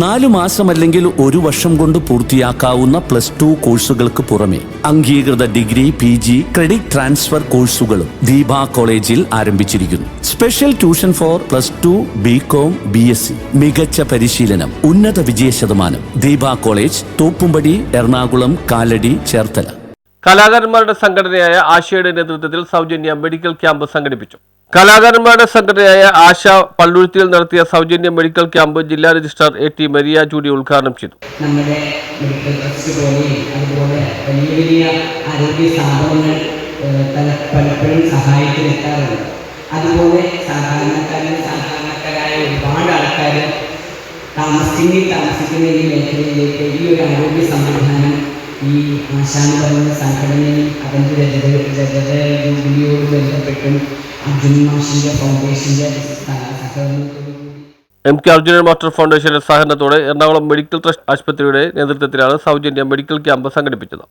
4 മാസമല്ലെങ്കിൽ 1 വർഷം കൊണ്ട് പൂർത്തിയാക്കാവുന്ന +2 കോഴ്സുകൾക്ക് പുറമെ അംഗീകൃത ഡിഗ്രി, PG, ക്രെഡിറ്റ് ട്രാൻസ്ഫർ കോഴ്സുകളും ദീപ കോളേജിൽ ആരംഭിച്ചിരിക്കുന്നു. Special tuition for +2, BCom, BSc, മികച്ച പരിശീലനം, ഉന്നത വിജയശതമാനം. ദീപ കോളേജ്, തോപ്പുംപടി, എറണാകുളം, കാലടി, ചേർത്തല. കലാകാരന്മാരുടെ സംഘടനയായ ആശയുടെ നേതൃത്വത്തിൽ സൗജന്യ മെഡിക്കൽ ക്യാമ്പ് സംഘടിപ്പിച്ചു. കലാകാരന്മാരുടെ സംഘടനയായ ആശ പള്ളുരുത്തിയിൽ നടത്തിയ സൗജന്യ മെഡിക്കൽ ക്യാമ്പ് ജില്ലാ രജിസ്ട്രാർ AT മരിയ ജൂഡി ഉദ്ഘാടനം ചെയ്തു. നമ്മുടെ മെഡിക്കൽ ട്രസ്റ്റ് പോലെയും അതുപോലെ വലിയ വലിയ ആരോഗ്യ സ്ഥാപനങ്ങൾ പലപ്പോഴും സഹായത്തിനെത്താറുണ്ട്. അതുപോലെ സാധാരണക്കാരായ ഒരുപാട് ആൾക്കാർ താമസിക്കുന്ന ഈ മേഖലയിലേക്ക് ഈ ഒരു ആരോഗ്യ സംവിധാനം ഈ ആശാന്ന് പറയുന്ന സംഘടനയും അതിൻ്റെ രജത ജൂബിലിയോട് ബന്ധപ്പെട്ടും അർജുൻ മാഷിൻ്റെ ഫൗണ്ടേഷൻ്റെ സഹകരണത്തോടുകൂടി MK അർജുനൻ മാസ്റ്റർ ഫൗണ്ടേഷന്റെ സഹകരണത്തോടെ എറണാകുളം മെഡിക്കൽ ട്രസ്റ്റ് ആശുപത്രിയുടെ നേതൃത്വത്തിലാണ് സൗജന്യ മെഡിക്കൽ ക്യാമ്പ് സംഘടിപ്പിച്ചത്.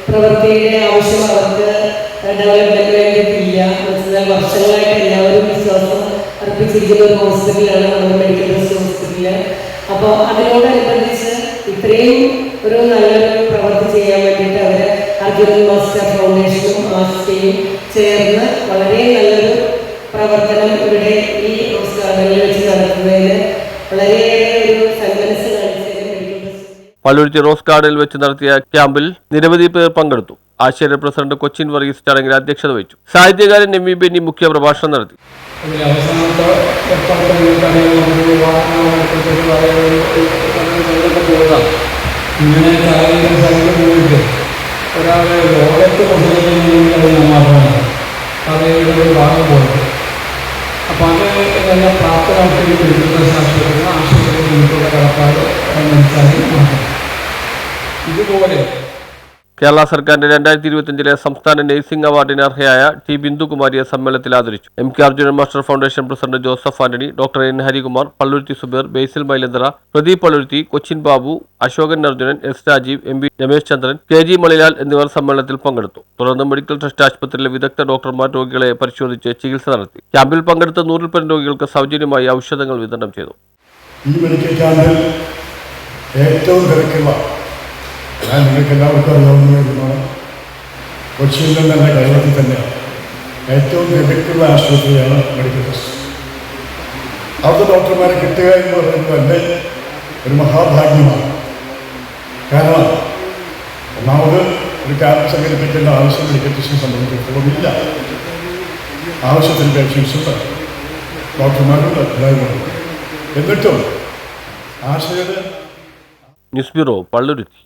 പ്രവൃത്തിയുടെ ആവശ്യം അവർക്ക് ഡെവലപ്മെന്റ് വേണ്ടിയിട്ടില്ല. വർഷങ്ങളായിട്ട് എല്ലാവരും വിശ്വാസം അർപ്പിച്ചിരിക്കുന്ന ഒരു ഹോസ്പിറ്റലാണ് നമ്മുടെ മെഡിക്കൽ ട്രസ്റ്റ് ഹോസ്പിറ്റല്. അപ്പോൾ അതിനോടനുബന്ധിച്ച് ഇത്രയും ഒരു നല്ലൊരു പ്രവൃത്തി ചെയ്യാൻ വേണ്ടിയിട്ട് അവർ അർജുനൻ മാസ്റ്റർ ഫൗണ്ടേഷനും ആശയും ചേർന്ന് വളരെ നല്ലൊരു പ്രവർത്തനം ഇവിടെ ഈ ഹോസ്പിറ്റലിൽ വെച്ച് നടത്തുന്നതിന് വളരെയേറെ ഒരു സന്മനസ് കാണിച്ചതിന് മെഡിക്കൽ ട്രസ്റ്റ്. പള്ളുരുത്തി റോസ് ഗാർഡനിൽ വെച്ച് നടത്തിയ ക്യാമ്പിൽ നിരവധി പേർ പങ്കെടുത്തു. ആശയുടെ പ്രസിഡന്റ് കൊച്ചിൻ വർഗീസ് ചടങ്ങിൽ അധ്യക്ഷത വഹിച്ചു. സാഹിത്യകാരൻ MV ബെന്നി മുഖ്യ പ്രഭാഷണം നടത്തി. ഇങ്ങനെ ഒരാളെ ലോകത്ത് കഥയുടെ ഒരു ഭാഗം പോലെ അപ്പം അത് എല്ലാം പ്രാപ്തമാക്കി ആശുപത്രി മുന്നോട്ടുള്ള കടപ്പാട് മനസ്സിലാക്കി ഇതുപോലെ കേരള സർക്കാരിന്റെ 2025 സംസ്ഥാന നഴ്സിംഗ് അവാർഡിന് അർഹയായ T ബിന്ദുകുമാരിയെ സമ്മേളനത്തിൽ ആദരിച്ചു. MK Arjunan master foundation president Joseph Antony, doctor N Harikumar, Palluruthy Zubair, Basil Mylanthara, Pradeep Palluruthy, Cochin Babu, Ashokan Arjunan, S Rajeev, MB Ramesh Chandran, KG Manilal എന്നിവർ സമ്മേളനത്തിൽ പങ്കെടുത്തു. തുടർന്ന് മെഡിക്കൽ ട്രസ്റ്റ് ആശുപത്രിയിലെ വിദഗ്ധ ഡോക്ടർമാർ രോഗികളെ പരിശോധിച്ച് ചികിത്സ നടത്തി. ക്യാമ്പിൽ പങ്കെടുത്ത 100 പേർ രോഗികൾക്ക് സൗജന്യമായി ഔഷധങ്ങൾ വിതരണം ചെയ്തു. ഈ മെഡിക്കൽ ക്യാമ്പിൽ ഏറ്റവും തിരക്കുള്ള നിങ്ങൾക്ക് എല്ലാവർക്കും അറിയാവുന്നതാണ് കൊച്ചിയിൽ നിന്ന് തന്നെ കേരളത്തിൽ തന്നെയാണ് ഏറ്റവും തിരക്കുള്ള ആശുപത്രിയാണ് മെഡിക്കൽ ട്രസ്റ്റ്. അവിടുത്തെ ഡോക്ടർമാരെ കിട്ടുക എന്ന് പറയുന്നത് തന്നെ ഒരു മഹാഭാഗ്യമാണ്. കാരണം ഒന്നാമത് ഒരു ക്യാമ്പ് സംഘടിപ്പിക്കേണ്ട ആവശ്യം മെഡിക്കൽ ട്രസ്റ്റിനെ സംബന്ധിച്ചിടത്തോളം ഇല്ല. ആവശ്യത്തിന് പേഷ്യൻസുണ്ട്, ഡോക്ടർമാരുണ്ട്, എല്ലാവരുമുണ്ട്. എന്നിട്ടും ആശയുടെ ന്യൂസ് ബ്യൂറോ, പള്ളുരുത്തി.